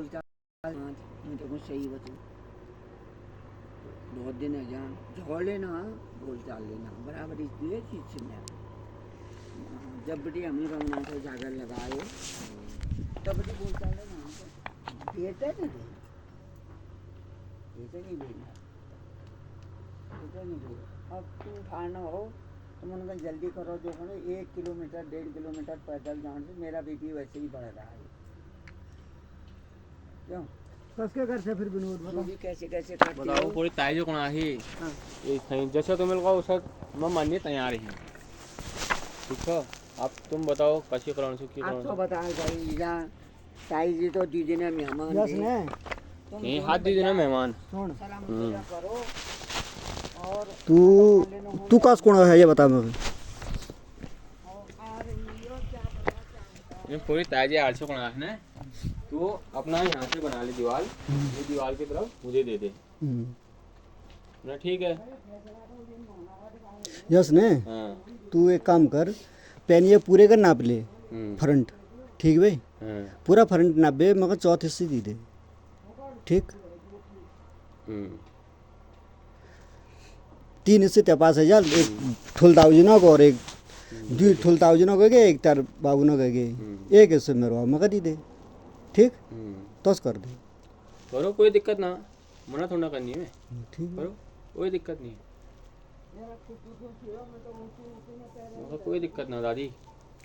बोलता मैं तो कुछ सही बतू बहुत दिन है जान झगड़ लेना बोल चाल लेना बराबर इसलिए चीज से मैं जब बड़ी हमें रंगना को जागर लगाए तब बड़ी बोल चाल लेना हमको बेटे नहीं दे बेटे नहीं देना बेटे नहीं दे अब तू उठाना हो तो मैंने कहा जल्दी करो जो करो 1 किलोमीटर 1.5 किलोमीटर पैदल जाने से मेरा बीपी वैसे ही बढ़ रहा है क्यों कसके करते फिर विनोद तू बताओ भी कैसे कैसे करती बताओ हो पूरी ताइजो कोण आहे हाँ ये सही जैसे तुम्हें लगाओ उसे मैं मानने तैयार ही ठीक है अब तुम बताओ कैसे कराने से क्या आप तो कराने बता भाई इधर ताई जी तो दीदी ने मेहमान यस थे। ने तुम कहीं दोनों हाथ दे देना बजाओ, मेहमान सुन सलाम पूजा करो और तू कस कोण है ये बता मुझे ये पूरी ताइजे 800 कोण आहे ना तो अपना यहाँ से बना ले दीवार ये दीवार की तरफ मुझे दे दे ना ठीक है यस ने हाँ तू एक काम कर पेन ये पूरे का नाप ले हम्म, फ्रंट ठीक भाई हाँ पूरा फ्रंट नाप बे मगर चौथ हिस्से दी दे ठीक हम्म, 3 हिस्से ते पास है जाल एक ठुल दाऊजी को और एक दुई ठुल दाऊजी को के एक तार बाबू न के एक हिस्से मेरो मगर दी दे ठीक तोस कर दे करो कोई दिक्कत ना मना थोड़ा करनी है ठीक है करो कोई दिक्कत नहीं मगर कोई दिक्कत ना दादी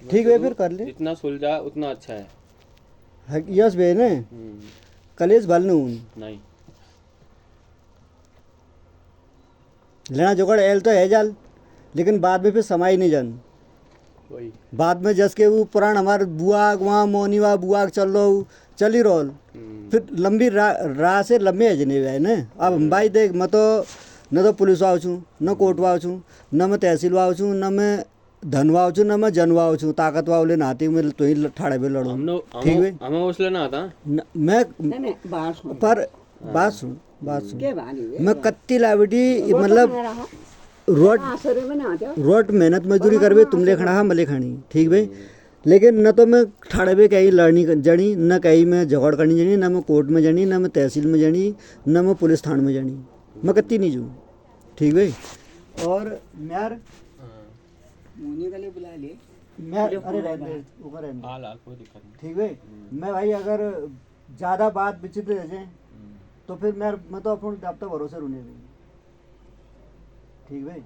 ठीक है फिर कर ले जितना सुलझा उतना अच्छा है यस बे ने कलेज भल नून नहीं लेना जोगड़ एल तो है जाल लेकिन बाद में फिर समाई नहीं जान वही बाद में जस के वो पुरान हमारे बुआग वहाँ मोनीवा बुआग चल रहा चल ही रोल फिर लंबी राह से लंबे अजने है ना अब हम भाई देख मैं तो न तो पुलिस आऊँ छूँ न कोर्ट आऊँ छूँ न मैं तहसील आऊँ छूँ न मैं धनवा आऊँ छूँ न मैं जनवा आऊँ छूँ ताकत वाले नाती मैं तो ही ठाड़े पे लड़ूँ ठीक है हमें उसले ना आता मैं नहीं नहीं बात सुन पर बात सुन के बानी है मैं कत्ती लावटी मतलब रोड आसरे में ना आते रोड मेहनत मजदूरी करबे तुम ले खड़ा हम ले खानी ठीक भाई लेकिन न तो मैं ठाड़े पे कहीं लड़नी जनी न कहीं मैं झगड़ करनी जनी न मैं कोर्ट में जनी न मैं तहसील में जनी न मैं पुलिस थाने में जनी मैं कत्ती नहीं जूँ ठीक भाई और यार मुनी के लिए बुला ले मैं अरे रहने ऊपर रहने हाल हाल कोई दिक्कत नहीं ठीक भाई मैं भाई अगर ज़्यादा बात विचित्र रह जाए तो फिर मैं तो अपन आप तो भरोसे रहने देंगे ठीक भाई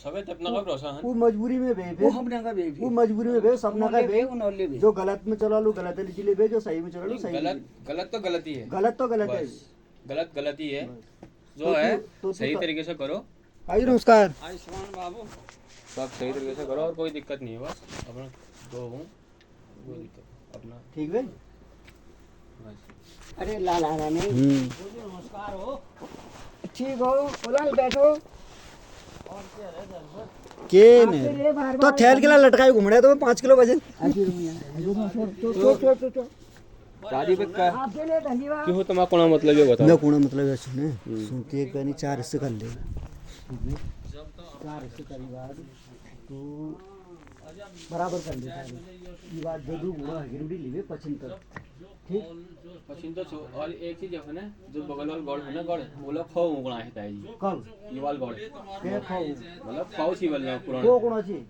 सबे अपना का भरोसा है वो मजबूरी में बे वो फिर हमने का बेबी वो मजबूरी में बे सपना का बे उनोले भी जो गलत में चला लो गलत है ले बे जो सही में चला लो सही गलत गलत तो गलती है गलत तो गलत है बस गलत गलती है तो जो है तू सही तरीके से करो आई नमस्कार आयुष्मान बाबू सब सही तरीके से करो और कोई दिक्कत नहीं है बस अपना दो हूँ कोई दिक्कत अपना ठीक है बस अरे लाला रानी नमस्कार हो ठीक हो बोला बैठो के ने तो थैल के ला लटकाए घूम रहे तो 5 किलो वजन दादी पे का आपके लिए धन्यवाद क्यों तुम्हारा कोना मतलब ये बताओ ना कोना मतलब है सुने सुनती एक नहीं 4 हिस्से कर ले 4 हिस्से करी बाद तू बराबर कर ले ये बात जदू बुरा गिरडी लेवे पछिन कर ठीक पश्चिम तो और एक चीज है ना जो बगल वाला गॉड है ना गॉड वो लोग खाओ उगना है ताई जी कब ये वाला गॉड के खाऊ मतलब खाओ सी वाला को पुराना कोना छी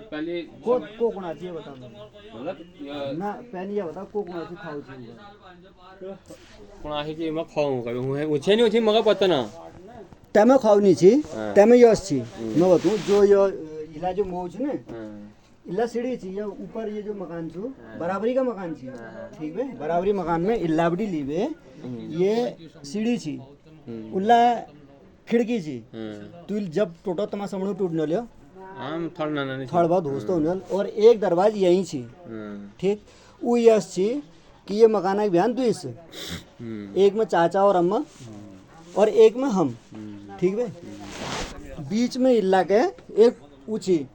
पहले को कोना छी बता मतलब ना पहले ये बता को कोना छी खाऊ छी कोना है कि मैं खाऊं करूं है मुझे नहीं मगर पता ना तेमे खाऊ नहीं छी तेमे यस छी मैं बताऊं जो यो इला जो मौ छ ने इला सीढ़ी छी या ऊपर ये जो मकान छो बराबरी का मकान छी ठीक है बराबरी मकान में इलावड़ी लीवे ये सीढ़ी छी उल्ला खिड़की छी तू जब टोटो तमा समणो टूटने लियो हम थोड़ा ना नहीं थोड़ा बहुत दोस्तों ने और एक दरवाजा यहीं छी ठीक वो यस छी कि ये मकान है बयान तू इस एक में चाचा और अम्मा और एक में हम ठीक है बीच में इल्ला के एक ऊंची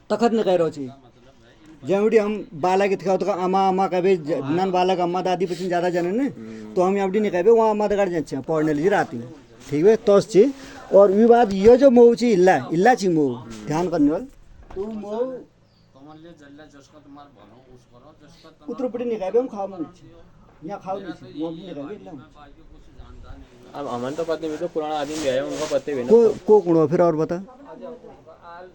तखत न कह रहो छी जेवड़ी हम बालक दिखाओ तो अम्मा अम्मा कहे नन बालक अम्मा दादी पसंद ज़्यादा जने ने तो हम यहाँ नहीं कहे वहाँ अम्मा दगाड़ जाए पढ़ने लीजिए रात में ठीक है तो छी और वी बात ये जो मऊ छी इल्ला इल्ला छी मऊ ध्यान करने वाल तू मऊ उतर पड़ी नहीं कहे हम खाओ यहाँ खाओ नहीं वो भी नहीं रहे एकदम अब हमन तो पत्ते भी तो पुराना आदमी भी आया उनका पत्ते भी ना को कुणो फिर और बता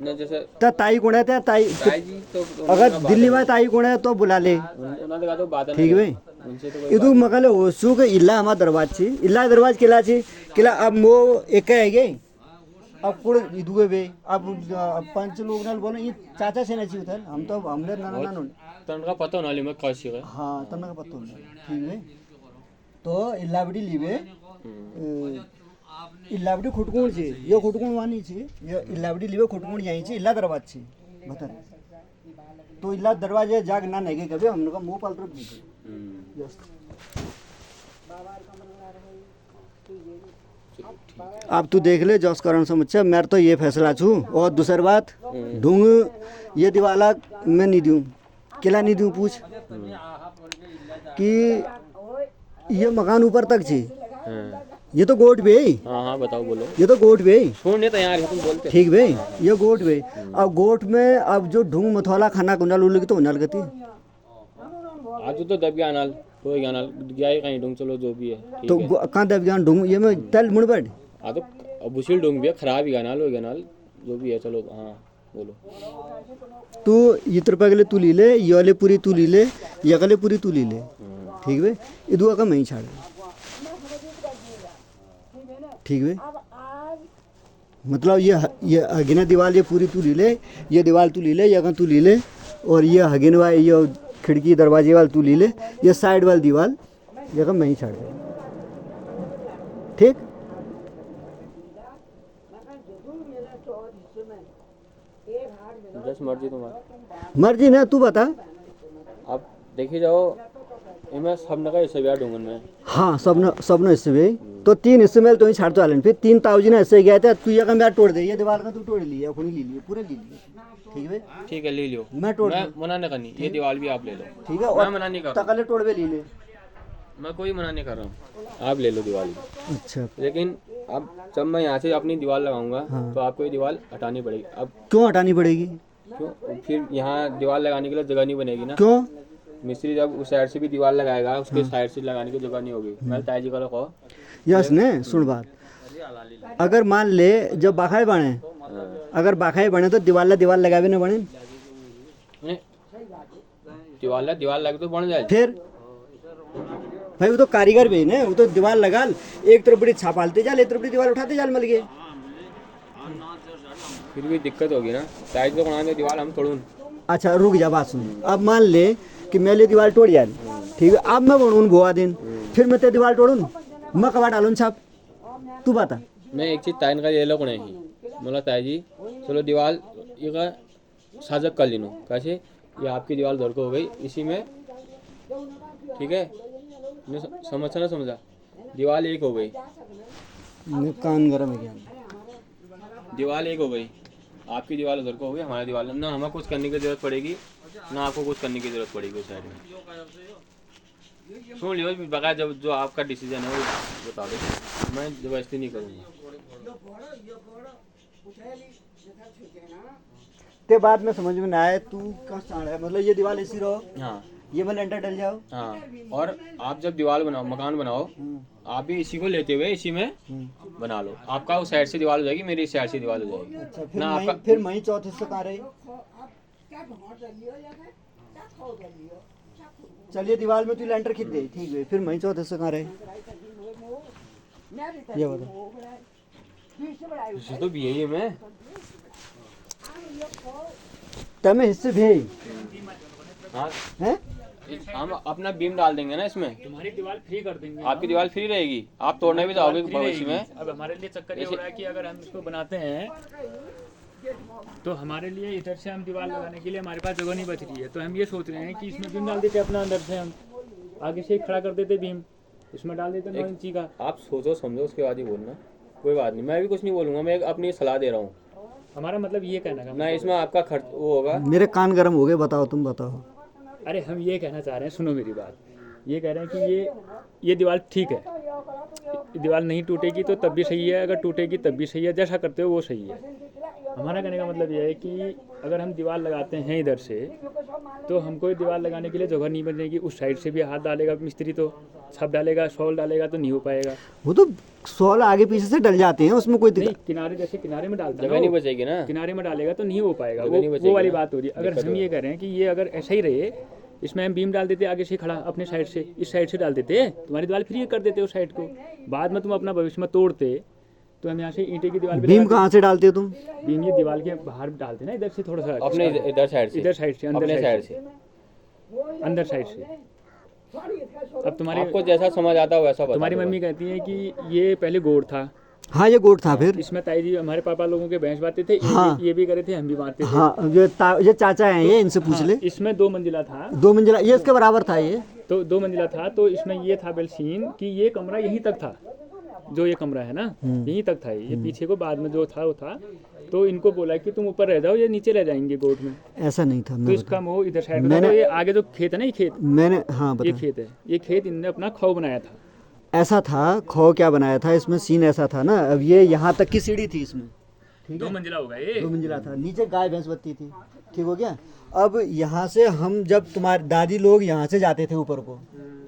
ने जैसे ता ताई कोण है ताई ताई जी तो अगर दिल्ली में ताई कोण है तो बुला ले उन्होंने कहा तो बात है ठीक भाई उनसे तो कोई इदू मकाले होसू के इल्ला हमारा दरवाज छी इल्ला दरवाज केला छी केला अब मो एक है गे अब कुड़ इदुए बे अब पंच लोग नाल बोलो ये चाचा से नहीं उधर हम तो हमले नाना नानो तो उनका पता होना ली मैं कैसी है हाँ तन्ना का पत्तो ठीक है तो इल्ला बड़ी लीवे इल्ला बड़ी खुटकुण छी ये खुटकुण वानी छी ये इल्ला बड़ी लीवे खुटकुण यहीं छी इल्ला दरवाज छी बता तो इल्ला दरवाजे जाग ना नेगे कभी हमने का मुंह पाल तरफ निकल यस अब तू देख ले जॉस करण समझ मैं तो ये फैसला छू और दूसरी बात ढूंढ ये दिवाला मैं नहीं दूं किला नहीं दूं पूछ कि ये मकान ऊपर तक छी ये तो गोट बे हाँ हाँ बताओ बोलो ये तो गोट बे सुन तो यार तुम बोलते ठीक बे ये गोट बे अब गोट में अब जो ढूंढ मथौला खाना कुंडल उल तो उनल गति आज तो दब गया नाल तो गया नाल गया ही कहीं ढूंढ चलो जो भी है ठीक तो है कहाँ दब गया ढूंढ ये में तल मुड़ बैठ हाँ तो बुशिल ढूंढ भी है खराब ही गया नाल हो गया नाल जो भी है चलो हाँ बोलो तू ये रुपये के लिए तू ली ले ये वाले पूरी तू ली ले ये वाले पूरी तू ली ले ठीक बे इदुआ का मैं ही छाड़ ठीक है मतलब ये हगिना दीवार ये पूरी तू ली ले ये दीवार तू ली ले ये तू ली ले और ये हगिन वाली ये खिड़की दरवाजे वाल तू ली ले ये साइड वाली दीवार ये मैं ही छाड़ ठीक जस्ट मर्जी तुम्हारी मर्जी ना तू बता अब देखिए जाओ इनमें सब नका हिस्से बिया ढूंढन में हाँ सबने हिस्से भी तो 3 हिस्से में तो ही छाड़ तो आलन फिर 3,000 हिस्से गए थे तू ये का मैं तोड़ दे ये दीवार का तू तोड़ लिया अपनी ले लिए पूरे ले लिए ठीक है ठीक है ले लियो मैं तोड़ मैं मना नहीं करनी ये दीवार भी आप ले लो ठीक है मैं और मना नहीं कर रहा तकले तोड़ भी ले ले मैं कोई मना नहीं कर रहा हूँ आप ले लो दीवार अच्छा लेकिन अब जब मैं यहाँ से अपनी दीवार लगाऊंगा हाँ। तो आपको ये दीवार हटानी पड़ेगी अब क्यों हटानी पड़ेगी क्यों फिर यहाँ दीवार लगाने के लिए जगह नहीं बनेगी ना क्यों मिस्त्री जब उस साइड से भी दीवार लगाएगा उसके साइड से लगाने की जगह नहीं होगी मैं ताई जी को कहो यस ने सुन बात अगर मान ले जब बाखाए बने अगर बाखाए बने तो दीवार लगावे ना बने दीवार लगे तो बन जाए फिर भाई वो तो कारीगर भी ने वो तो दीवार लगा एक तरफ बड़ी छापालते जाल एक तरफ बड़ी दीवार उठाते जाल मल गए फिर भी दिक्कत होगी ना ताई जी को बनाने दीवार हम तोड़ूं अच्छा रुक जा बात सुन अब मान ले कि मैं ले दीवार तोड़ जाए ठीक है अब मैं बनूँ बुआ दिन फिर मैं ते दीवार तोड़ूँ मैं कባ डालूँ छाप तू बता मैं एक चीज ताइन का ये लोग नहीं मतलब ताई जी चलो दीवार ये का साजक कर लीनो कैसे ये आपकी दीवार धर को हो गई इसी में ठीक है समझा ना समझा दीवार एक हो गई कान गरम है क्या दीवार एक हो गई आपकी दीवार उधर को हो गई हमारी दीवार ना हमें कुछ करने की जरूरत पड़ेगी ना आपको कुछ करने की जरूरत पड़ेगी उस साइड में सुन लियो बगैर जब जो आपका डिसीजन है वो बता दो मैं जबरदस्ती नहीं करूँगा ते बाद में समझ में ना आए तू कहाँ चाह रहा है मतलब ये दीवार ऐसी रहो हाँ ये मैं लेंटर डल जाओ हाँ और आप जब दीवार बनाओ मकान बनाओ आप भी इसी को लेते हुए इसी में बना लो आपका उस साइड से दीवार हो जाएगी मेरी इस साइड से दीवार हो जाएगी अच्छा ना आपका फिर मैं चौथे से कहाँ रही चलिए दीवार में तू लेंटर खींच दे ठीक है फिर मैं चौथे से कहाँ रही ये बता इसी तो भी यही है मैं तमें हिस्से भेज हाँ हैं हम अपना बीम डाल देंगे ना इसमें तुम्हारी दीवार फ्री कर देंगे आपकी दीवार फ्री रहेगी आप तोड़ने भी जाओगे फ्री भविष्य में रहेगी। अब हमारे लिए चक्कर ये हो रहा है कि अगर हम इसको बनाते हैं तो हमारे लिए इधर से हम दीवार लगाने के लिए हमारे पास जगह नहीं बच रही है तो हम ये सोच रहे हैं कि इसमें बीम डाल देते अपना अंदर से हम आगे से खड़ा कर देते बीम इसमें डाल देते 9 इंची का आप सोचो समझो उसके बाद ही बोलना कोई बात नहीं मैं भी कुछ नहीं बोलूंगा मैं अपनी सलाह दे रहा हूँ हमारा मतलब ये कहना का ना इसमें आपका खर्च वो होगा मेरे कान गर्म हो गए बताओ तुम बताओ अरे हम ये कहना चाह रहे हैं सुनो मेरी बात ये कह रहे हैं कि ये दीवार ठीक है दीवार नहीं टूटेगी तो तब भी सही है अगर टूटेगी तब भी सही है जैसा करते हो वो सही है हमारा कहने का मतलब ये है कि अगर हम दीवार लगाते हैं इधर से तो हमको ये दीवार लगाने के लिए जगह नहीं बनेगी, उस साइड से भी हाथ डालेगा मिस्त्री तो सब डालेगा, शॉल डालेगा तो नहीं हो पाएगा। वो तो सॉल आगे पीछे से डल जाते हैं, उसमें कोई नहीं, दिक्कत किनारे जैसे किनारे में डालता है जगह ना नहीं वो, बचेगी ना। किनारे में डालेगा तो नहीं हो पाएगा, जगह नहीं वो बचेगी वाली ना। बात हो रही है। अगर दिक्कत हम ये कह रहे हैं कि ये अगर ऐसा ही रहे, इसमें हम बीम डाल देते आगे से खड़ा अपने साइड से, इस साइड से डाल देते, तुम्हारी दीवार फ्री कर देते उस साइड को, बाद में तुम अपना भविष्य में तोड़ते तो हम यहाँ से ईंटे की दीवार पे बीम लगा कहाँ से डालते हो तुम? देते। बीम ये दीवार के बाहर डालते ना, इधर से थोड़ा सा अपने इधर साइड से, इधर साइड से, अंदर अपने साइड साइड से, से। अंदर साइड से। अब तुम्हारी आपको जैसा समझ आता है वैसा बता तुम्हारी दो मम्मी कहती है कि ये पहले गोड़ था, हाँ ये गोट था फिर। इसमें ताई जी हमारे पापा लोगों के भैंस बांधते थे, हाँ। ये भी करे थे, हम भी बांधते थे। हाँ ये चाचा हैं, ये इनसे पूछ हाँ, ले। इसमें 2 मंजिला था, 2 मंजिला ये इसके बराबर था ये। तो 2 मंजिला था, तो इसमें ये था बेलसीन कि ये कमरा यहीं तक था, जो ये कमरा है ना यहीं तक था, ये पीछे को बाद में जो था वो था, तो इनको बोला कि तुम ऊपर रह जाओ, ये नीचे रह जाएंगे गोट में। ऐसा नहीं था, तो मैं इसका मोह इधर साइड में था, तो ये आगे जो खेत है ना, ये खेत, मैंने हाँ ये बता। खेत है, ये खेत इनने अपना खौ बनाया था। ऐसा था, खो क्या बनाया था इसमें, सीन ऐसा था ना, अब ये यहाँ तक की सीढ़ी थी इसमें, 2 मंजिला होगा ये। 2 मंजिला था, नीचे गाय भैंस बत्ती थी, ठीक हो गया। अब यहाँ से हम जब तुम्हारे दादी लोग यहाँ से जाते थे ऊपर को,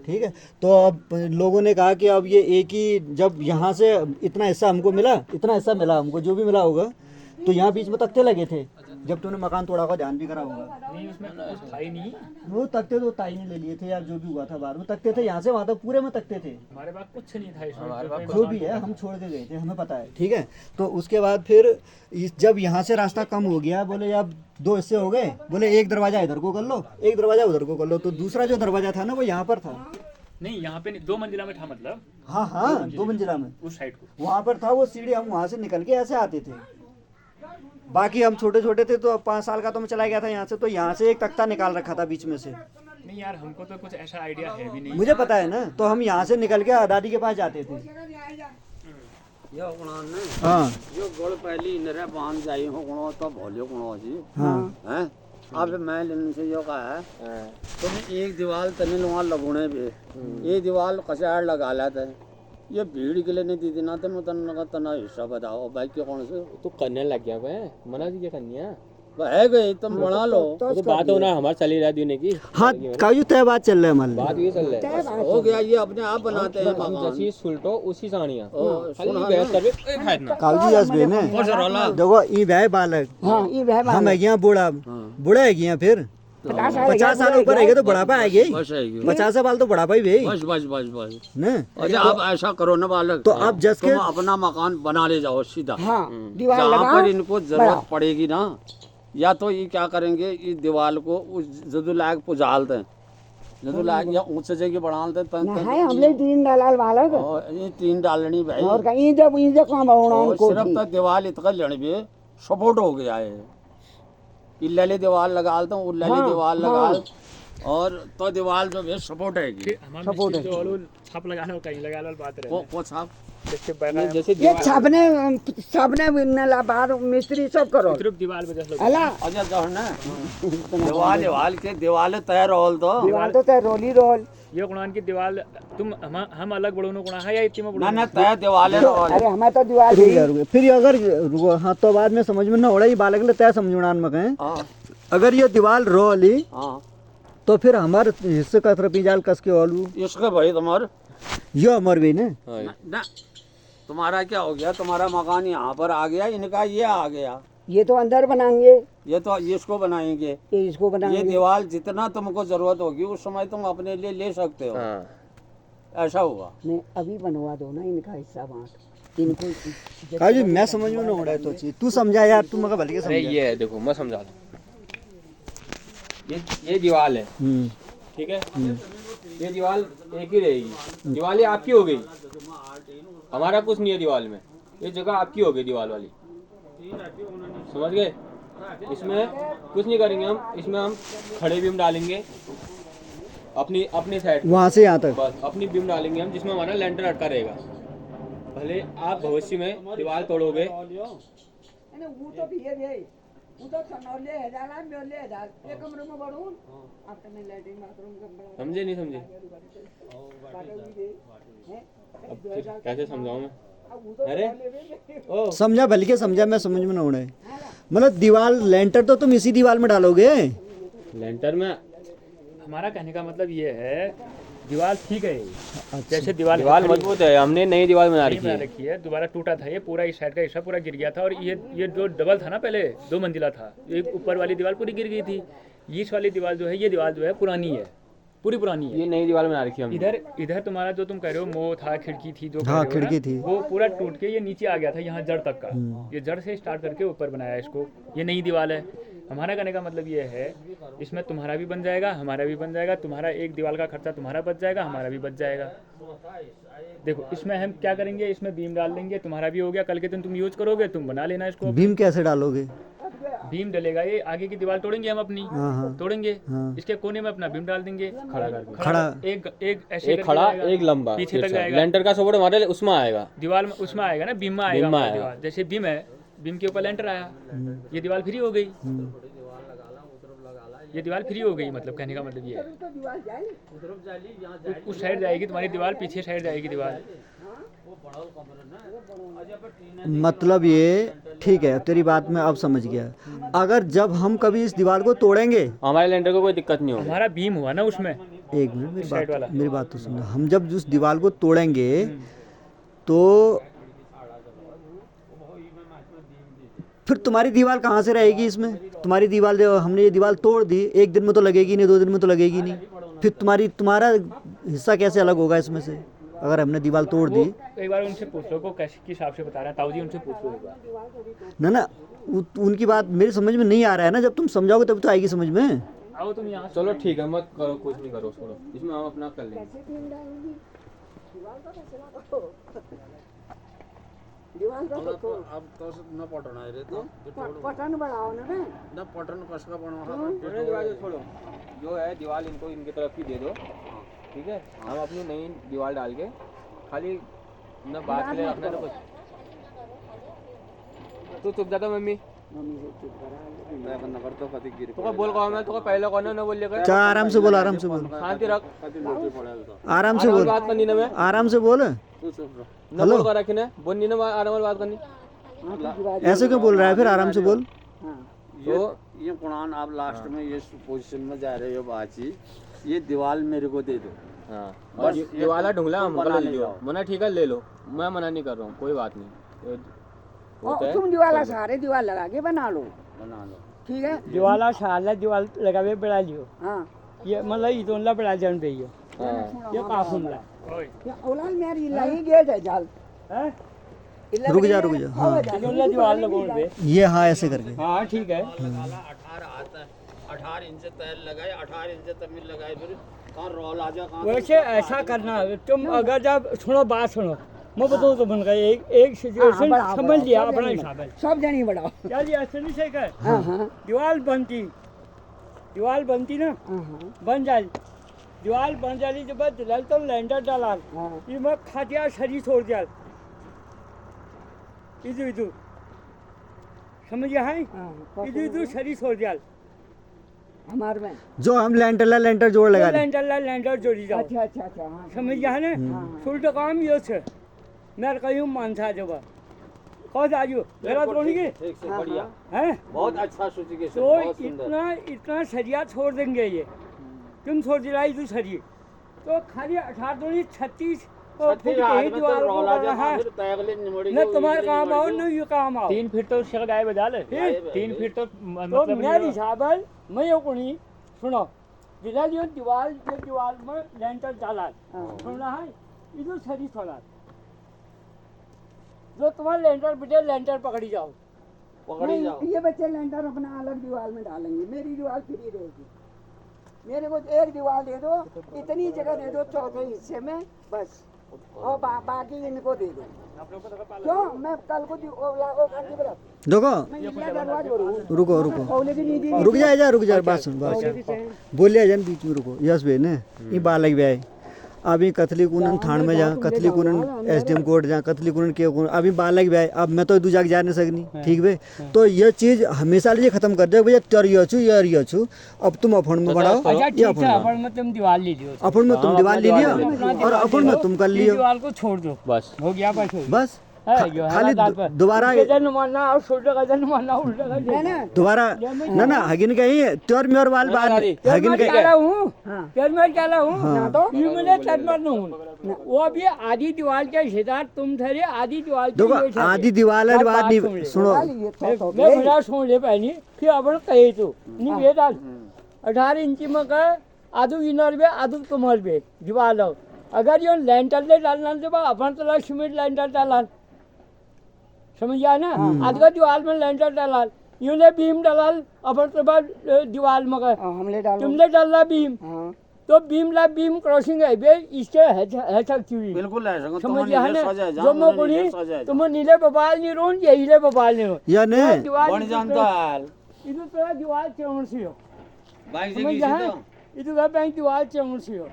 ठीक है, तो अब लोगों ने कहा कि अब ये एक ही, जब यहाँ से इतना हिस्सा हमको मिला, इतना हिस्सा मिला हमको, जो भी मिला होगा, तो यहाँ बीच में तख्ते लगे थे, जब तूने मकान तोड़ा होगा ध्यान भी करा होगा। नहीं, उसमें कुछ था ही नहीं, वो तख्ते तो ताई ने ले लिए थे यार, जो भी हुआ था बाद में, तख्ते थे यहाँ से वहाँ तक पूरे में तख्ते थे, हमारे पास कुछ नहीं था इसमें, जो भी है हम छोड़ के गए थे, हमें पता है, ठीक है। तो उसके बाद फिर जब यहाँ से रास्ता कम हो गया, बोले अब 2 हिस्से हो गए, बोले एक दरवाजा इधर को कर लो, एक दरवाजा उधर को कर लो, तो दूसरा जो दरवाजा था ना वो यहाँ पर था। नहीं, यहाँ पे 2 मंजिला में था, मतलब हाँ हाँ 2 मंजिला में उस साइड को। वहाँ पर था वो सीढ़ी, हम वहाँ से निकल के ऐसे आते थे। बाकी हम छोटे छोटे थे, तो अब 5 साल का तो मैं चला गया था यहाँ से, तो यहाँ से एक तख्ता निकाल रखा था बीच में से, नहीं यार, हमको तो कुछ ऐसा आइडिया है भी नहीं। मुझे पता है ना, तो हम यहाँ से निकल के दादी के पास जाते थे। यो गुणान ने हाँ यो गोड़ पहली नरे बांध जाई हो गुणो तो भोलियो गुणो जी हाँ हैं। अब मैं इनसे यो कहा है तुम एक दीवार तने लुआ लगुणे भी ये दीवार कचाड़ लगा लेते हैं, ये भीड़ के लिए नहीं दी देना तो मैं तना हिस्सा बताओ भाई क्यों कौन से तो करने लग गया मैं, मना कीजिए कन्या, है गई तुम बना लो तो बात हो ना हमारे चली रहा देने की। हाँ काजू तय बात चल रहा है हमारे। बात ये चल रहा है, हो गया, ये अपने आप बनाते हैं हम मकान। जैसी सुलटो उसी साणियां खाली सुना बहस कर रहे ए फायदा काजू जस बे ने देखो ई भाई बालक, हाँ ये वह हम है गया बूढ़ा, बूढ़ा है गया फिर 50 साल ऊपर है तो बुढ़ापा है गई, बस है 50 साल तो बुढ़ापा ही भाई बस बस बस बस। ना। अच्छा आप ऐसा करो ना बालक, तो आप जस के तुम अपना मकान बना ले जाओ सीधा, हाँ दीवार जहाँ लगा पर इनको जरूरत पड़ेगी ना, या तो ये क्या करेंगे, इस दीवार को उस जदुलायक पुजाल दें, जदुलायक या ऊंचे जगह बढ़ा दें, है हमले 3 दलाल बालक और ये 3 डालनी भाई, और कहीं जब काम होना और उनको सिर्फ तो दीवार इतना लड़बे सपोर्ट हो गया है, इल्ले दीवार लगा तो उल्ले दीवार लगा, और तो दीवार जो है सपोर्ट है सपोर्ट जो वालों छाप लगा लो, कहीं लगा लो, बात रहे वो साहब जैसे ये सबने नला बाहर मिस्त्री सब करो सिर्फ दीवार पे जैसे अला अच्छा जो है ना दीवार के दीवार तैयार होल तो दीवार तो तय रोली रोल ये गुणान की दीवार तुम हम अलग बड़ों गुणा है या इतने में ना ना तय दीवार रोल अरे हमें तो दीवार रुक जा, रुक जा। फिर अगर रुको, हाँ तो बाद में समझ में ना हो रहा ये बालक ले तय समझुणान में कहें, हाँ अगर ये दीवार रोली हाँ तो फिर हमारे हिस्से का तरफ जाल कस के वालू इसके भाई तुम्हारे ये अमर भी ने ना तुम्हारा क्या हो गया, तुम्हारा मकान यहाँ पर आ गया, इनका ये आ गया, ये तो अंदर बनाएंगे, ये तो इसको बनाएंगे, ये इसको ये बनाएंगे दीवार जितना तुमको जरूरत होगी उस समय तुम अपने लिए ले सकते हो, ऐसा हुआ। नहीं अभी बनवा दो ना इनका हिस्सा बांट इनको। काजू मैं समझ में ना हो रहा है तो चीज तू समझा यार, तू मगर भले के अरे समझा। ये है देखो मैं समझा दूं, ये दीवार है ठीक है, ये दीवार एक ही रहेगी, दीवार ये आपकी हो गई, हमारा कुछ नहीं है दीवार में, ये जगह आपकी हो गई दीवार वाली, समझ गए। इसमें कुछ नहीं करेंगे हम, इसमें हम खड़े बीम डालेंगे अपनी साइड, वहाँ से यहाँ तक बस अपनी बीम डालेंगे हम, जिसमें हमारा लेंटर अटका रहेगा। भले आप भविष्य में दीवार तोड़ोगे, समझे नहीं समझे, अब फिर कैसे समझाऊं मैं। अरे ओ समझा बल्कि समझा, मैं समझ में ना उड़े। मतलब दीवार लेंटर तो तुम इसी दीवार में डालोगे। लेंटर में हमारा कहने का मतलब ये है दीवार ठीक है, जैसे दीवार दीवार मजबूत है, हमने नई दीवार बना नहीं रखी बना है। रखी है, दोबारा टूटा था ये पूरा, इस साइड का हिस्सा पूरा गिर गया था। और ये जो डबल था ना, पहले 2 मंजिला था, एक ऊपर वाली दीवार पूरी गिर गई थी। इस वाली दीवार जो है, ये दीवार जो है पुरानी है, पूरी पुरानी है। ये नई दीवार बना रखी है हमने। इधर तुम्हारा जो तुम कह रहे हो मोह था, खिड़की थी जो कह हाँ, रहे हो ना, खिड़की थी। वो पूरा टूट के ये नीचे आ गया था यहाँ जड़ तक का। ये जड़ से स्टार्ट करके ऊपर बनाया इसको, ये नई दीवार है। हमारा कहने का मतलब ये है इसमें तुम्हारा भी बन जाएगा, हमारा भी बन जाएगा, तुम्हारा एक दीवार का खर्चा तुम्हारा बच जाएगा, हमारा भी बच जाएगा। देखो इसमें हम क्या करेंगे, इसमें बीम डाल देंगे, तुम्हारा भी हो गया, कल के दिन तुम यूज करोगे, तुम बना लेना इसको। बीम कैसे डालोगे? बीम डलेगा, ये आगे की दीवार तोड़ेंगे हम अपनी, हाँ, हाँ। तोड़ेंगे, हाँ। इसके कोने में अपना बीम डाल देंगे खड़ा करके। खड़ा। एक ऐसे एक करके खड़ा जाएगा, एक लंबा पीछे तक जाएगा। लेंटर का सपोर्ट हमारे उसमें आएगा, दीवार में उसमें आएगा ना, बीम में आएगा बीम में हमारी आएगा। दीवार। जैसे बीम है, बीम के ऊपर लेंटर आया, ये दीवार फ्री हो गई। ये दीवार फ्री हो गई, मतलब कहने का मतलब ये है उस साइड जाएगी तुम्हारी दीवार, पीछे साइड जाएगी दीवार। मतलब ये ठीक है, तेरी बात मैं अब समझ गया। अगर जब हम कभी इस दीवार को तोड़ेंगे, हमारे लेंटर को कोई दिक्कत नहीं होगी। हमारा बीम हुआ ना उसमें, एक मिनट साइड वाला। मेरी बात तो सुनो। हम जब उस दीवार को तोड़ेंगे तो फिर तुम्हारी दीवार कहाँ से रहेगी इसमें? तुम्हारी दीवार हमने ये दीवार तोड़ दी, एक दिन में तो लगेगी नहीं, 2 दिन में तो लगेगी नहीं। फिर तुम्हारा हिस्सा कैसे अलग होगा इसमें से, अगर हमने दीवार तोड़ दी? एक बार उनसे पूछ लो को कैसे किस हिसाब से बता रहे हैं, ताऊ जी उनसे पूछ लो एक बार। ना उनकी बात मेरी समझ में नहीं आ रहा है ना। जब तुम समझाओगे तब तो आएगी समझ में। आओ तुम यहाँ चलो ठीक है, मत करो, कुछ नहीं करो, छोड़ो, इसमें हम अपना कर लेंगे। दीवार का तो अब तो न पटना है रे तो पटन बढ़ाओ ना रे। न पटन कसका बनवा छोड़ो, जो है दीवार इनको इनकी तरफ की दे दो, ठीक है। हम अपनी नई दीवार डाल के खाली न बात के लिए रखना तो कुछ। तू चुप जाता मम्मी, मम्मी से चुप करा। मैं नगर तो कति गिर तो बोल कौन मैं तो पहले कौन न बोल लेकर चल आराम से बोल, आराम से बोल, शांति रख, कति लोटे पड़ेल तो आराम से बोल, बात करनी ना, मैं आराम से बोल। तू चुप रह। न बोल कर रखी ना, बोल नहीं ना, आराम से बात करनी। ऐसे क्यों बोल रहा है फिर? आराम से बोल। ये कुरान आप लास्ट में ये पोजीशन में जा रहे हो बाची, ये दीवार मेरे को दे दो। हाँ, बस और ये ये वाला ढूंढला हम बना ले ले लो, जाओ। मना ठीक है ले लो, मैं मना नहीं कर रहा हूँ, कोई बात नहीं। होता है तुम दीवार सारे दीवार लगा के बना लो, बना लो। ठीक है। दीवाला साला दीवाल लगावे बड़ा लियो, हाँ ये मतलब इतोला बड़ा जन दियो, हाँ। ये काफुमला या औलाल मेरी लगी गेट है जाल है, रुक जा, रुक जा। हाँ, इतोला दीवाल लगोड़ दे। ये हाँ ऐसे करके। हाँ ठीक है। 18 इंच तैल लगाए, 18 इंच तमिल लगाए, फिर कहाँ रोल आ जा, कहाँ वैसे ऐसा करना है, तुम अगर जब सुनो बात सुनो, मैं बताऊँ तो बन गए एक सिचुएशन बढ़ाओ, समझ बढ़ाओ, लिया सब अपना जनी हिसाब है। सब जनी बढ़ाओ। यार ये ऐसे नहीं सही कर, हाँ हाँ दीवार बनती ना, हाँ बन जाए दीवार बन जाली जब दिलाल तो लैंडर डाला, हाँ ये मैं खातिया शरीर छोड़ दिया, इधर समझिए है, हाँ इधर शरीर छोड़ दिया, हमारे में। जो हम लेंटर जोड़ लगा रहे। लैंडर जोड़ी जाओ, अच्छा अच्छा अच्छा हाँ समझ गया है ना। सुल्ट काम ये छे, मैं कहीं मानसा जब कौन आजू गलत होने की ठीक से बढ़िया, है, बहुत अच्छा सोची के तो बहुत सुंदर। इतना सरिया छोड़ देंगे ये, तुम छोड़ दिलाई तू सरिये, तो खाली 18 दूनी 36 और फुट यही दीवार को करना है न, तुम्हारे काम आओ न ये काम आओ। 3 फीट तो उसका गाय बजा ले, फिर? 3 फीट तो तो मतलब मेरे हिसाब है मैं ये कोनी सुनो, दिला जो दीवार में लेंटर डाला सुनना है, इधर सरी छोड़ा, जो तुम्हारे लेंटर बिटे लेंटर पकड़ी जाओ, पकड़ी जाओ। ये बच्चे लेंटर अपना अलग दीवार में डालेंगे, मेरी दीवार फ्री रहेगी। मेरे को एक दीवार दे दो, इतनी जगह दे दो चौथे हिस्से में बस, और बाकी इनको दे दो। क्यों मैं कल को देखो, दरवाजा रुको रुक जा बात सुन, बोलिए जान बीच में रुको। यस बे ने ये बालक भी आए, अभी कथली कुनन थान में जा, कथली कुनन एसडीएम कोर्ट जा, कथली कुनन के अभी बालक भी आए। अब मैं तो दू जाके जा नहीं सकनी, ठीक है। तो ये चीज हमेशा लिए खत्म कर दे भैया, तेर ये छू, अब तुम अफन में बढ़ाओ, अच्छा ये ठीक है, अफन अपन में तुम दीवार ले लियो, अफन में तुम दीवार ले लिया और अफन में तुम कर लियो, दीवार को छोड़ दो, बस हो गया बस, हो गया। बस है जो है खाली ना दाल पर दोबारा गजन मारना और छोटे गजन मारना उल्टा गजन दोबारा ना ना हगिन कहीं त्योर म्योर वाल बाद हगिन मैं कहीं क्या हूँ फिर मैं क्या हूँ हाँ। ना तो ये मैंने चरमर न हूँ वो अभी आधी दीवार के हिस्सेदार तुम थे आधी दीवार के ये देखो थे। आधी दीवार है बात सुन नहीं ले। सुनो मैं भरा सुन ले पहनी फिर अपन कहे तो नहीं ये डाल 18 इंची में का आधु इनर बे आधु तुम्हार बे दीवार लो अगर ये लेंटर ले डालना तो अपन तो सीमेंट लेंटर डाला समझ गया ना आधा दीवार में लेंटर डाला यूने बीम डाला अपन तो बाद दीवार में का हमले डालो तुमने डाला बीम हाँ तो बीम क्रॉसिंग है बे इसके है सकती हुई बिल्कुल ऐसा समझ गया है ना जो मैं बोली तुम नीले बबाल नहीं रोन ये हीले बबाल नहीं रोन या ने बन जानता है इधर तेरा दीवार चौन सी हो बाइक से समझ किसी गया तो इधर का बैंक दीवार चौन सी हो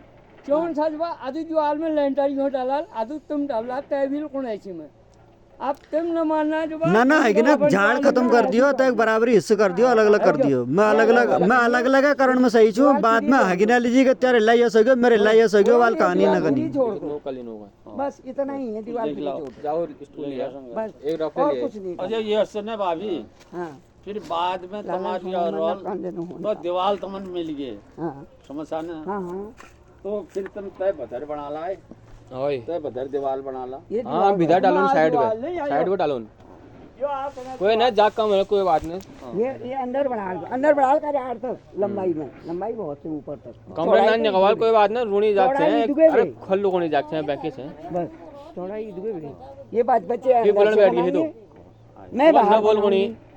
चौन सा जब आधु दीवार में लेंटर यूँ डाला आधु तुम डाला तहवील कौन ऐसी में आप तुम न मानना जो ना ना है कि ना झाड़ खत्म कर दियो तो एक बराबरी हिस्से कर दियो अलग अलग कर दियो मैं अलग अलग कारण में सही छू बाद में हगिना लीजिए कि तेरे लाइया सगो मेरे लाइया सगो वाल कहानी ना करनी छोड़ दो लोकल इन होगा बस इतना ही है दीवार की छोड़ दो जाओ स्टूल लिया बस एक रफ और ले कुछ नहीं अच्छा ये हसन है भाभी हाँ फिर बाद में तुम्हारी और तो दीवार तुमन मिल गए हाँ समझा ना हाँ हाँ तो फिर तुम तय बदर बना ला है ओए तय बदर दीवार बना ला ये हां बिधा डालो साइड दीवार पे नहीं आया। साइड पे डालो जो आप है ना कोई ना जाग कम है कोई बात नहीं ये अंदर बढ़ा कर यार तक लंबाई में लंबाई बहुत से ऊपर तक कमरे ना निकवाल कोई बात ना रूनी जाग से चौड़ाई दुबे अरे भी। खल्लू कोनी जाग से बैके से बस चौड़ाई इधर भी ये बात बच्चे ये अंदर बोलन से बैठ गई तो बनाएंगे। मैं बाहर ना बोल कोनी बनाऊंगी।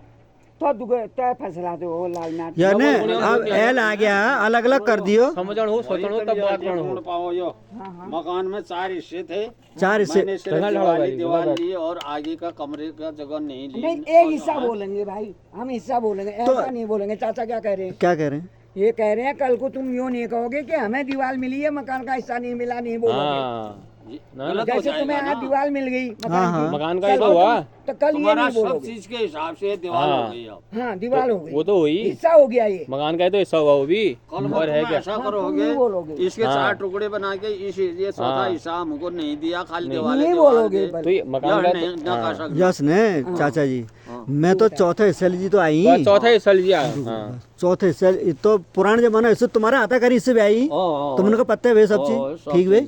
तो दुगे तय फैसला दो लाल नाट या ने अब एल आ गया अलग अलग कर दियो समझण हो सोचण हो तब बात करण हो पाओ यो हाँ हाँ मकान में 4 हिस्से थे चार हिस्से मैंने सिर्फ ढंगा ढाला वाली, दीवार ढंगा ली और आगे का कमरे का जगह नहीं ली नहीं एक हिस्सा बोलेंगे भाई हम हिस्सा बोलेंगे ऐसा नहीं बोलेंगे चाचा क्या कह रहे हैं क्या कह रहे हैं ये कह रहे हैं कल को तुम यूँ नहीं कहोगे कि हमें दीवार मिली है मकान का हिस्सा नहीं मिला नहीं बोलोगे हां ये ना, गलत हो जैसे जाएगा तुम्हें ना। आज दीवार मिल गई हाँ, मकान हाँ। की मकान का ही तो हुआ तो कल ये तुम्हारा नहीं सब बोलोगे चीज के हिसाब से दीवार हो हाँ। गई अब हाँ दीवार हो गई वो तो हुई हिस्सा हो गया ये मकान का ही तो हिस्सा हुआ वो भी कल और है तुम क्या ऐसा तुम करोगे नहीं बोलोगे इसके हाँ। 4 टुकड़े बना के इस ये चौथा हाँ। हिस्सा हमको नहीं दिया खाली नहीं। दीवार नहीं बोलोगे तो ये मकान का नहीं तो ना हाँ। कर सकते यस ने चाचा जी मैं तो चौथे हिस्से लीजिए तो आई बस चौथा हिस्सा लिया हाँ चौथे हिस्से तो पुराने जमाना हिस्से तुम्हारे आता करी इससे भी आई तुमने को पत्ते वे सब चीज ठीक वे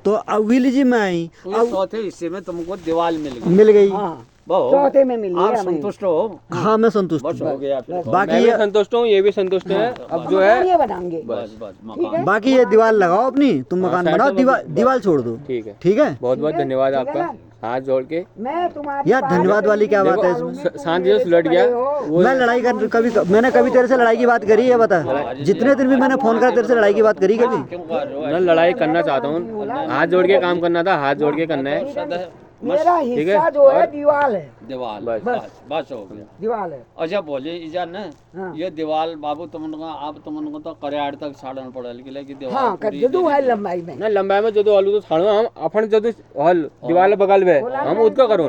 तो अब भी लीजिए मैं आई चौथे हिस्से में तुमको दीवार मिल गई मिल गई हाँ बहुत चौथे में मिली आप है हमें संतुष्ट हो हाँ मैं संतुष्ट बस हूँ हो गया फिर बाकी मैं भी ये संतुष्ट हूँ ये भी संतुष्ट है अब जो मकान है ये बनाएंगे बस बस ठीक है मकान बाकी ये दीवार लगाओ अपनी तुम हाँ, मकान साइड बनाओ से दीवार दीवार छोड़ दो ठीक है ठीक है बहुत बहुत धन्यवाद ठीक है आपका हाथ जोड़ के मैं तुम्हारी यार बात धन्यवाद वाली क्या बात है देखो, इसमें शांति से सुलट गया वो मैं लड़ाई कर कभी मैंने कभी तेरे से लड़ाई की बात करी है बता जितने दिन भी मैंने फोन करा तेरे से लड़ाई की बात करी कभी क्यों कर रहे हो मैं लड़ाई करना चाहता हूँ हाथ जोड़ के काम करना था हाथ जोड़ के करना है मेरा हिस्सा जो है दीवार है दीवार बस। बस हो गया दीवार है अच्छा बोले इजा न हाँ। ये दीवार बाबू तुमको आप तुमको तो कराड़ तक साड़न पड़ल के कि दीवार हाँ कर पूरी दो है लंबाई में ना लंबाई में जो हल तो छाड़ो हम अपन जो हल दीवार बगल में हम उसका करो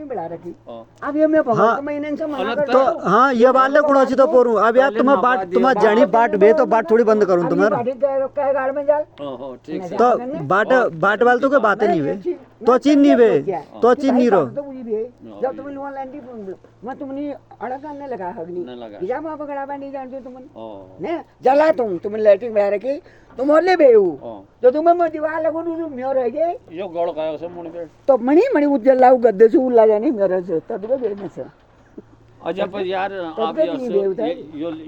बढ़ा रखी हाँ। अब ये मैं हाँ। बहुत महीने से मना कर तो हाँ ये बात कुड़ोची तो पोरू अब यार तुम्हें बाट तुम्हें जानी बाट बे तो बाट थोड़ी बंद करूँ तुम्हारा कह गाड़ में जाल हाँ, ठीक से तो बाट बाट वाल तो कोई बातें नहीं वे तो चीन नहीं वे तो चीन नहीं रो तो मुझे भी जब तुम लोग लैंडी मैं तुमने अड़क करने लगा हगनी नहीं लगा। जा वहां पकड़ा नहीं जानते तुम हाँ, ने जला तुम लैट्रिन में रखी तुम और ले बेऊ हाँ। तो तुम्हें मैं दीवार लगो तुम म्योर रह गए यो गौड़ का से मुड़ के तो मणि उज्जल लाऊ गद्दे से उल्ला जानी मेरे से तब तो बेने से अच्छा पर यार आप तब नहीं देवता है।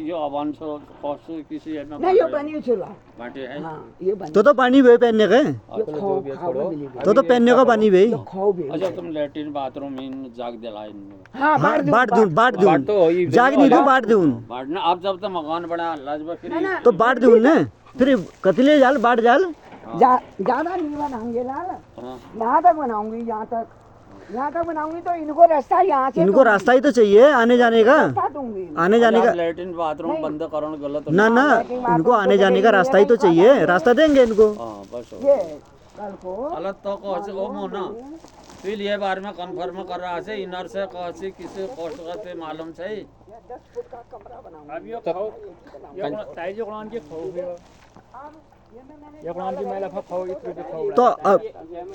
यो आवान से कौस किसी है नहीं ये बनी छुला बाटे है हां ये बनी तो पानी वे पहनने के ये खाओ खाओ मिली तो पहनने को पानी वे तो खाओ भी अच्छा तुम लैट्रिन बाथरूम इन जाग दिलाए हां हाँ बाहर बाट दूं बाट दूं बाट तो हो ही जाग नहीं दूं बाट दूं बांटना आप जब तक मकान बना लाज बकरी तो बाट दूं ने फिर कतले जाल बाट जाल ज्यादा नहीं बनाऊंगे लाल हाँ। यहाँ तक बनाऊंगी यहाँ तक बनाऊंगी तो इनको रास्ता यहाँ से इनको रास्ता ही तो चाहिए आने जाने का रास्ता दूंगी आने जाने का लैट्रिन बाथरूम बंद करो गलत हो ना ना इनको आने जाने का रास्ता ही तो चाहिए रास्ता देंगे इनको हाँ बस हो ये कल को गलत तो कौन ओ मोना फिर ये बार में कंफर्म कर रहा है इनर से कौसी किसी कॉस्ट का मालूम से 10 फुट का कमरा बनाऊंगी अब ये खाओ ये ताई जो कुरान के खाओ फिर ये कुरान की मैला खाओ इत्र पे खाओ तो अब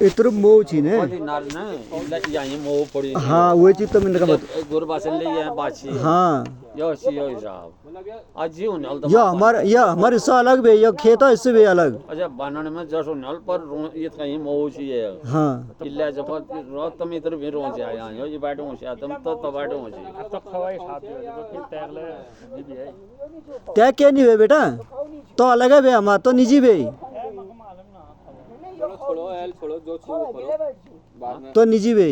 इतर मो छी ने नार ना इल्ला यानी मो पड़ी हाँ वही चीज तो मैंने कहा गोर बासल ले ये बाची हाँ यो सी यो हिसाब आज जी होने अलग या हमारे हिस्सा अलग भी या खेत है इससे भी अलग अच्छा बनाने में जस होने अल पर ये कहीं मो सी है हाँ इल्ला जब रात तुम इधर भी रोज आया हो ये बैठो हो तुम तो बैठो हो अब तो खवाई साहब जो फिर तैगले भी है क्या क्या नहीं हुए बेटा तो अलग है बे हमारा तो निजी बे छोड़ो एल छोड़ो जो चीज वो करो बाद में तो निजी बे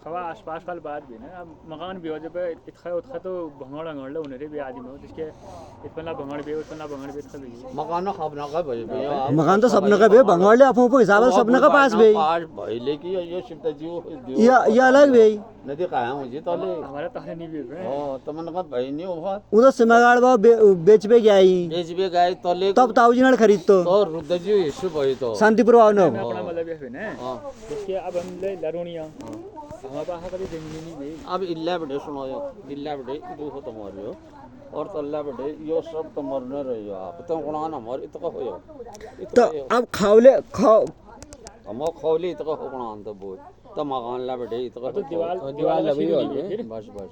खवा आसपास वाली बात भी ना अब मकान भी हो जब इतना तो भंगड़ अंगड़ उन्हें भी आदमी हो जिसके इतना भंगड़ भी उतना भंगड़ भी इतना भी मकान खबना का भाई भैया मकान तो सबने का बे भंगवाड़ ले अपो हिसाब से सबने का पास बे पास भाई लेकी ये शिफ्ट जी ये अलग बे नदी कहाँ मुझे तो ले हमारा तो है नहीं भी है ओ तो मैंने कहा भाई नहीं होगा उधर सिमगाड़ भाव बेच पे गया ही बेच भी गए तो ले तब ताऊ जी ने खरीद तो रुद्र जी इश्यू भाई तो शांतिपुर आओ ना अपना मतलब ये है ना जिसके अब हम ले लरुणिया हमारे पास कभी जमीन नहीं गई अब इल्ला बड़े सुनो यो इल्ला बड़े दो हो तुम्हारे हो और तो अल्लाह बड़े यो सब तो मरने रही हो आप तो कुरान हमारे इतना हो यो तो अब खावले खाओ हम खौली इतना हो कुरान तो बोल तो मकान ला बड़े इतना तो दीवार लगी हुई है बस बस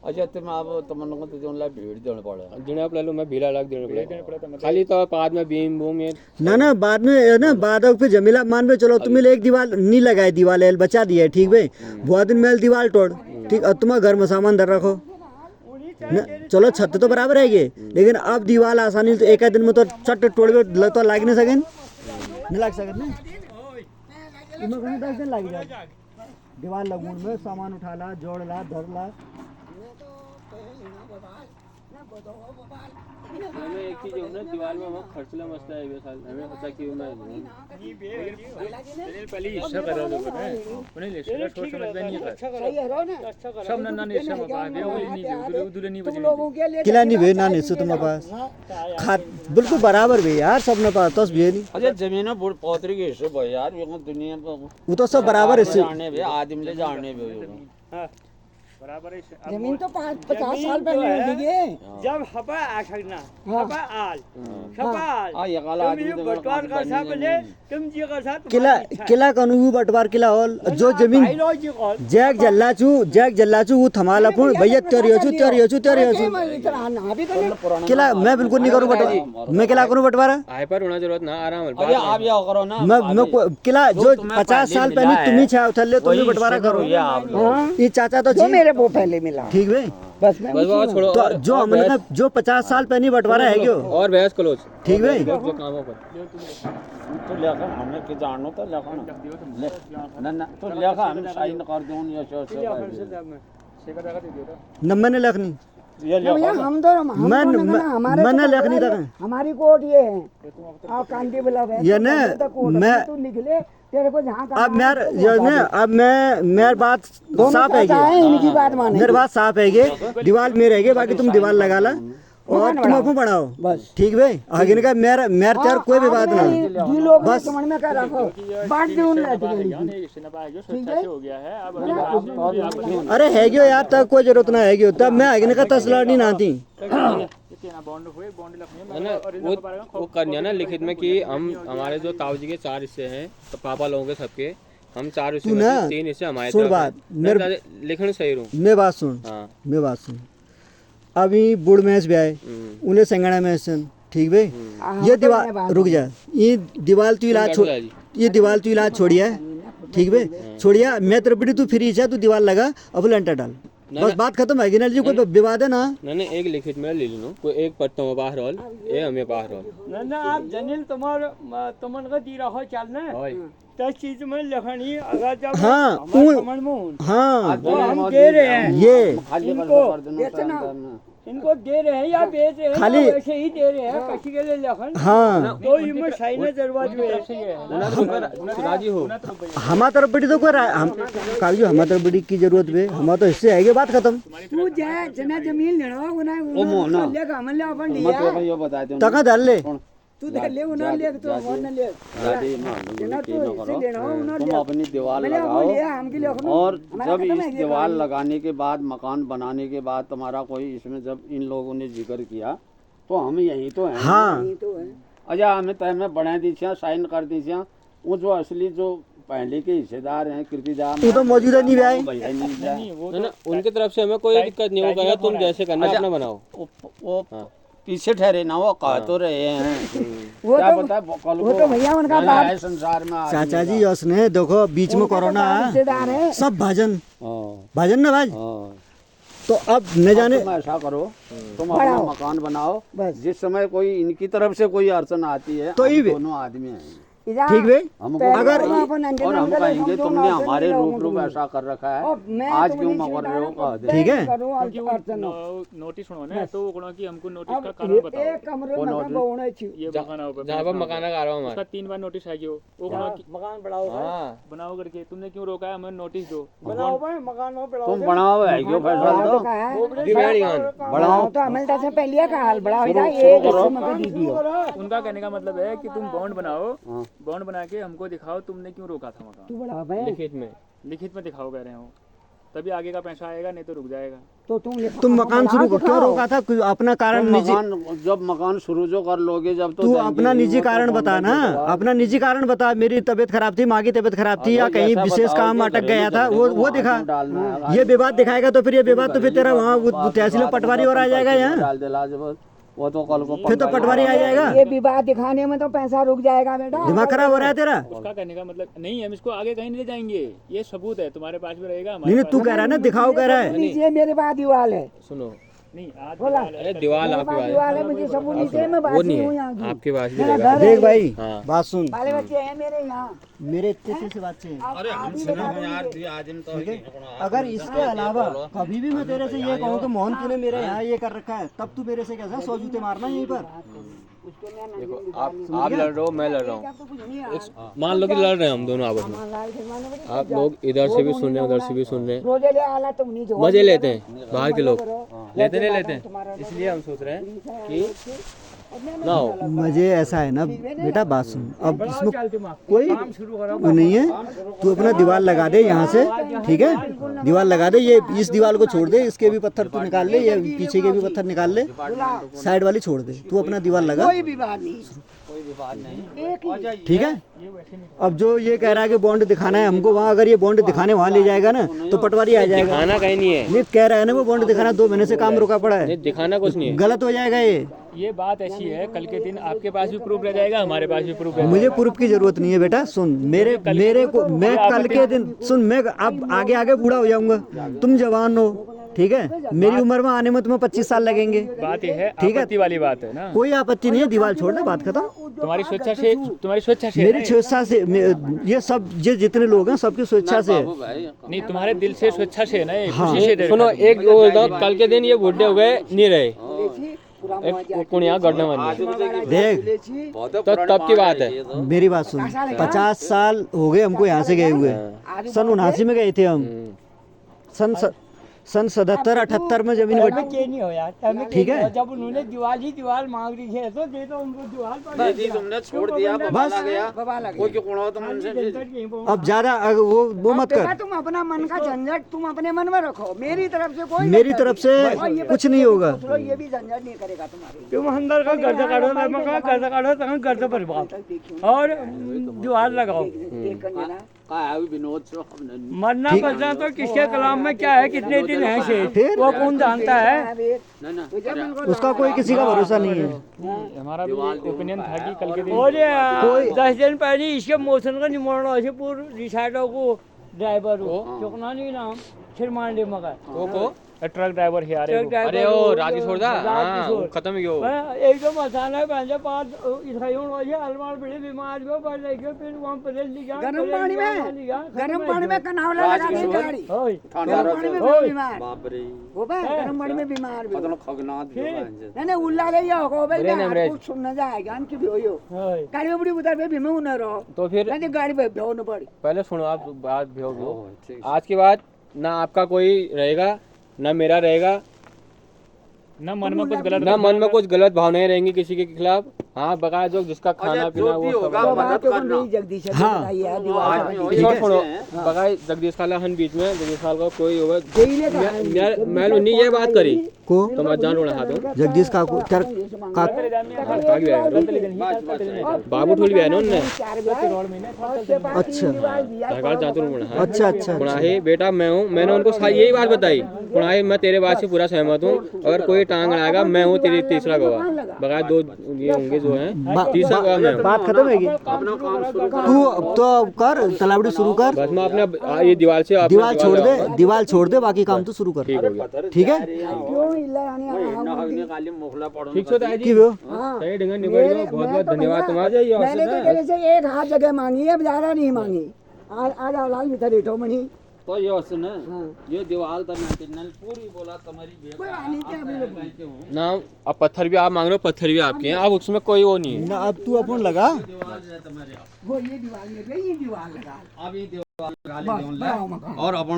अच्छा तुम अब तुमने को तो ला भीड़ देने पड़े देने आप ले लो मैं भीड़ा लग देने पड़े खाली तो बाद में बीम बूम ये ना बाद में ना बाद पे जमीला मान पे चलो तुम्हें एक दीवार नहीं लगाई दीवार एल बचा दिया है ठीक भाई बहुत दिन मेल दीवार तोड़ ठीक अब तुम्हारे घर में सामान धर रखो न, चलो छत तो बराबर है ये लेकिन अब दीवार आसानी तो एक दिन में तो चट तोड़ तो लाग नहीं सके नहीं लाग सके ना इनमें 10 दिन लग जाए दीवार लगून में सामान उठा ला जोड़ ला धर ला हमें एक चीज है ना दीवार में हम खर्चला मसला है ये साल हमें पता कि मैं पहले हिस्सा करा दो उन्हें ले सोच समझ में नहीं कर सब नन्ना ने हिस्सा में पा दिया वो नहीं उधर नहीं बचे किला नहीं वे ना निश्चित तुम्हारे पास खा बिल्कुल बराबर भी यार सब ने पास तो भी नहीं अच्छा जमीन बुढ़ पौतरी के हिस्से भाई यार ये दुनिया में वो तो सब बराबर है जाने भी आदमी ले जाने भी बराबर है जमीन तो 50 साल पहले ले लीजिए जब हवा आ सकना हवा आल सवाल आ ये काला आदमी तुम ये बटवार का साथ ले तुम जी का साथ किला कानूनी बटवार किला हॉल जो जमीन जैक जल्लाचू वो थमाला पुण भैया तेरियोचू किला मैं बिल्कुल नहीं करूं बटवारा मैं किला करूं बटवारा आए पर होना जरूरत ना आराम अरे आप ये करो ना मैं किला जो 50 साल पहले तुम ही छा उठल ले तुम ही बटवारा करो ये चाचा तो जो मेरे वो पहले मिला ठीक है बस मैं बस छोड़ो तो जो हमने जो 50 साल पहले बटवारा है क्यों और बहस क्लोज ठीक है जो कामों पर तो लेखा हमें के जानो तो लेखा ना ना तो लेखा हम साइन कर दूं या से नंबर ने लखनी ये लेखा हम तो मैंने लखनी तक हमारी कोर्ट ये है आप कांटी बिला ये ना मैं तू लिख ले तेरे को जहाँ अब मेरी बात साफ है इनकी बात माने मेरी बात साफ है दीवार में रहेगी बाकी तुम दीवार लगा ला और तुम अपने बढ़ाओ बस ठीक भाई आगे का मेरा तेरा कोई भी बात नहीं बस समझ में कर रखो बात नहीं उन हो गया है अब अरे है क्यों यार तब कोई जरूरत ना है क्यों तब मैं आगे का तसला नहीं नाती वो करना ना लिखित में कि हम हमारे जो ताऊ जी के 4 हिस्से हैं तो पापा लोगों के सबके हम 4 हिस्से में 3 हिस्से हमारे सुन बात मेरे लिखने सही रहूं मैं बात सुन मैं बात सुन अभी बुढ़ मैच भी आए उन्हें संगड़ा मैच ठीक भाई ये दीवार रुक जा ये दीवार तू इलाज छोड़िया ठीक भाई छोड़िया मैं तेरे बेटी तू फ्री है तू दीवार लगा अब लेंटर डाल बस बात खत्म है ना जी कोई विवाद है ना नहीं एक लिखित में ले लो कोई एक पत्ता में बाहर रोल ये हमें बाहर रोल ना आप जनिल तुमन का दी रहो चलना तो चीज में लखनी अगर जब हम दे रहे हैं ये इनको दे रहे हैं या बेच रहे हैं खाली वैसे ही दे रहे हैं किसी के लिए लखन तो इनमें सही ना दरवाज राजी हो हमारा तरफ बेटी तो कोई हम कागज हमारा तरफ बेटी की जरूरत है हमारा तो इससे है बात खत्म तू जाए जना जमीन लेना उन्हें ले का हमले अपन लिया ये बता दे तका डाल ले तू देख ले उन्हें ले तो और न ले जना तुम अपनी दीवार लगाओ और जब इस दीवार लगाने के बाद मकान बनाने के बाद तुम्हारा कोई इसमें जब इन लोगों ने जिक्र किया तो हम यही तो हैं। हाँ ये तो है अच्छा हमें तय में बना दी साइन कर दी वो जो असली जो पहले के हिस्सेदार हैं कृतिदार वो तो मौजूदा नहीं भाई। भैया नहीं जाए। नहीं वो ना उनकी तरफ से हमें कोई दिक्कत नहीं, वो कहेगा तुम जैसे करना अच्छा, अपना बनाओ। वो पीछे ठहरे ना, वो कह तो रहे हैं वो क्या तो पता कल वो तो भैया उनका नया बाप है संसार में आदमी चाचा जी का। उसने देखो बीच में उनका तो कोरोना बाप आया, रिश्तेदार है सब भाजन हाँ, भाजन ना भाई। हाँ। तो अब न जाने तुम ऐसा करो, तुम अपना बढ़ाओ। मकान बनाओ, बस। जिस समय कोई इनकी तरफ से कोई अड़चन आती है तो हम ये भी- दोनों आदमी हैं, इधर ठीक भाई। हमको पहले अगर- हम अपन अंजन और हम अंकल कहेंगे समझो तुमने ना, हमारे अंजन रूप अंकल ऐसा कर रखा है, और मैं आज तुम्हें क्यों मगर रहे हो जिम्मेदार कह दे। ठीक है। करूं क्योंकि वो अड़चन हो। नोटिस उन्होंने तो वो कहो कि हमको नोटिस अब का कारण बताओ। एक कमरे कौन में नोटिस? बहुने छी ये मकान ऊपर जहाँ पर मकाना का आ रहा हूँ उसका हमारा। 3 बार नोटिस आ गया वो कहो कि मकान बढ़ाओ हाँ बनाओ करके तुमने क्यों रोका है, हमें नोटिस दो। बनाओ भाई मकान हो बढ़ाओ तुम बनाओ है क्यों फैसला तो दो कहा है दिव्यांग बढ़ाओ तो अमलदार से पहले का हाल बढ़ाओ इधर शुरू एक करो। हिस्से में कर दीजिए उनका कहने का मतलब है कि तुम बॉन्ड बनाओ, हाँ। बॉन्ड बना के हमको दिखाओ तुमने क्यों रोका था मकान, तू बढ़ाओ भाई लिखित में। लिखित में दिखाओ कह रहे हो, तभी आगे का पैसा आएगा, नहीं तो रुक जाएगा। तो तुम लिखो, तुम आप मकान बढ़ा शुरू क्यों दिखाओ। रोका था? कोई अपना कारण तुम निजी, मकान जब मकान शुरू जो कर लोगे जब तो तू देंगे अपना ही, निजी वो तो कारण बॉन्ड बता ना, के बाद। अपना निजी कारण बता। मेरी तबीयत खराब थी, माँ की तबीयत खराब थी, या और कहीं जैसा विशेष बताओ काम कि अटक घरेलू गया था, झगड़े वो को वो वहाँ दिखा। क्यों डालना है? ये विवाद दिखाएगा तो फिर ये विवाद तो फिर तेरा वहाँ वो तहसील में पटवारी और आ जाएगा यहाँ, डाल दिला जब वो तो कल को फिर तो पटवारी आ जाएगा। ये विवाद दिखाने में तो पैसा रुक जाएगा बेटा। दिमाग खराब हो रहा है तेरा। उसका कहने का मतलब नहीं, हम इसको आगे कहीं नहीं ले जाएंगे, ये सबूत है, तुम्हारे पास भी रहेगा, नहीं हमारे नहीं, पास तू कह रहा है ना दिखाओ कह रहा है। नीचे मेरे पास दीवार है, सुनो, नहीं। आज बोला। दीवार है, अरे दीवार मेरे आपके पास पास दीवार है, मुझे सबूत नीचे मैं वो बासी नहीं हूँ यहाँ है, की। आपके पास भी मेरा रहेगा। घर है। देख भाई हाँ। बात सुन, बाले बच्चे हैं मेरे यहाँ। मेरे इतने से बात से अरे हम सुनो यार आदमी तो ठीक है। अगर इसके अलावा कभी भी मैं तेरे से ये कहूँ कि मोहन तूने मेरे यहाँ ये कर रखा है, तब तू मेरे से कैसा 100 जूते मारना यहीं पर। उसको मैं देखो आप लड़ रहे हो, मैं लड़ रहा हूँ, तो कुछ नहीं है। मान लो कि लड़ रहे हैं हम दोनों आपस में, लाल फिल्माने में आप लोग इधर से भी सुन रहे हैं उधर से भी सुन रहे हैं, रोजे ले आला तुम नहीं जो मजे लेते हैं बाहर के लोग, लेते नहीं लेते हैं, इसलिए हम सोच रहे हैं कि ना हो। मजे ऐसा है ना बेटा, बात सुन, अब इसमें कोई वो नहीं है। तू अपना दीवार लगा दे यहाँ से, ठीक है, दीवार लगा दे, ये इस दीवार को छोड़ दे, इसके भी पत्थर तू निकाल ले, ये पीछे के भी पत्थर निकाल ले, साइड वाली छोड़ दे, तू अपना दीवार लगा, कोई विवाद नहीं, कोई विवाद नहीं। एक ही ठीक है। अब जो ये कह रहा है कि बॉन्ड दिखाना है हमको, वहाँ अगर ये बॉन्ड दिखाने वहाँ ले जाएगा ना तो पटवारी आ जाएगा। दिखाना कहीं नहीं है, ये कह रहा है ना वो बॉन्ड दिखाना, 2 महीने से काम रुका पड़ा है, नहीं दिखाना कुछ नहीं है। गलत हो जाएगा ये बात ऐसी है, कल के दिन आपके पास भी प्रूफ रह जाएगा, हमारे पास भी प्रूफ रह ये। मुझे प्रूफ की जरूरत नहीं है बेटा, सुन मेरे को, मैं कल के दिन सुन, मैं अब आगे आगे बूढ़ा हो जाऊंगा, तुम जवान हो, ठीक है, मेरी उम्र में आने में तुम्हें 25 साल लगेंगे। बात ये है, ठीक है। आपत्ति वाली बात है ना, कोई आपत्ति नहीं है, दीवार छोड़ दे, बात खत्म। तुम्हारी स्वेच्छा से, तुम्हारी स्वेच्छा से मेरी है। स्वेच्छा से, ये सब जितने लोग हैं सबकी स्वेच्छा से है। बाबू भाई नहीं, तुम्हारे दिल से स्वेच्छा से है ना, ये हाँ। खुशी से दे सुनो, एक वो बोलता हूँ, कल के दिन ये बुढ़े हो गए नहीं रहे, पूरा एक कुणिया गढ़ने वाली, देख तो तब की बात है। मेरी बात सुन, 50 साल हो गए हमको यहाँ से गए हुए, सन 79 में गए थे हम, सन 77-78 में जमीन बटी। के नहीं हो यार, तब में ठीक है। के- जब उन्होंने दीवार मांग रही है तो दे दो उनको दीवार पर। दे दी तुमने, छोड़ दिया, बस। बवाल आ गया, बवाल आ गया। कोई क्यों कुड़ाओ तुम उनसे फिर? अब ज्यादा वो मत बेटा कर, तुम अपना मन का झंझट तुम अपने मन में रखो, मेरी तरफ से कोई मेरी तरफ से कुछ नहीं होगा। ये भी झंझट नहीं करेगा तुम्हारे। तुम अंदर का गर्द काढ़ो, मैं कहा गर्द काढ़ो, तब गर्द पर बात और दीवार लगाओ। देख कर लेना। का है अभी विनोद से हमने मरना बचना तो किसके कलाम में क्या है, कितने दिन है शेष, फिर? वो कौन जानता है। ना ना उसका कोई किसी का भरोसा नहीं है। हमारा भी ओपिनियन था कि कल के दिन और ये 10 दिन पहले इसके मौसम का निमोड़ा ऐसे पूरे रिसाइडो को ड्राइवर हो चुकना नहीं नाम फिर मान ले मगर को ट्रक ड्राइवर ही आ रहे ट्रक हो। ड्राइवर अरे हो, ओ राजेश्वर दा, हाँ राजेश्वर। वो खत्म ही हो। एकदम अचानक बंदे पास इधर अलमार बड़े बीमार हो पर लेके फिर वहां परेल लिया गर्म पानी में गर्म पानी में कनावला लगा दी गाड़ी, ओए ठांडा गर्म पानी में रहो। बीमार बाप रे, हो बे, गर्म पानी में बीमार भी हो। पता नहीं खगनाथ भी बन जाए। नहीं नहीं उल्ला ले जाओ हो बे, ब्रेन हेमरेज। कुछ सुनना जाएगा अन की भी हो यो ओए गाड़ी में बड़ी उधर पे भी में न रहो, तो फिर नहीं गाड़ी पे भेओ न पड़ी। पहले सुनो, आप बात भी होगी। ओह, ठीक। आज के बाद ना आपका कोई रहेगा ना मेरा रहेगा, ना मन में कुछ गलत ना मन में कुछ गलत भावनाएं रहेंगी किसी के खिलाफ। हाँ बकाया जो जिसका खाना पीना वो सब तो बात को नहीं जगदीश ने हाँ। बताई है दीवार का ठीक है। छोड़ो बकाया जगदीश खाला हन बीच में जगदीश खाल का कोई होगा देईले का है। मैं नहीं ये बात करी को तो मैं जान उड़ा हाथों जगदीश काकू कर का बाबू ठोल भी है ना उनने अच्छा सरकार चातुर बना अच्छा अच्छा पुणाहे है बेटा मैं हूँ मैंने उनको यही बात बताई पुणाहे मैं तेरे बात से पूरा सहमत हूँ अगर कोई टांग अड़ाएगा मैं हूँ तेरी तीसरा गवाह बकाया दो ये होंगे जो हैं तीसरा गवाह मैं हूँ बात खत्म है तू तो अब कर तलावड़ी शुरू कर बस मैं अपने ये दीवार से अपना दीवार छोड़ दे बाकी काम तो शुरू कर ठीक हो गया ठीक है क्यों इल्ला आने ठीक सो ताई जी की वो हाँ सही ढंग निकल गया बहुत बहुत धन्यवाद तुम्हारा मैंने तो तेरे से एक हाथ जगह मांगी है, अब ज्यादा नहीं मांगी। आज लाल भीतर रेटो मनी तो ये सुन हाँ ये दीवार तो मैं पूरी बोला तुम्हारी कोई बात नहीं क्या बोलो। ना अब पत्थर भी आप मांग रहे हो पत्थर भी आपके हैं अब उसमें कोई वो नहीं है ना अब तू अपन लगा वो ये दीवार में गई, ये दीवार लगा अब ये दीवार लगा बस, बनाओ मकान। और अपन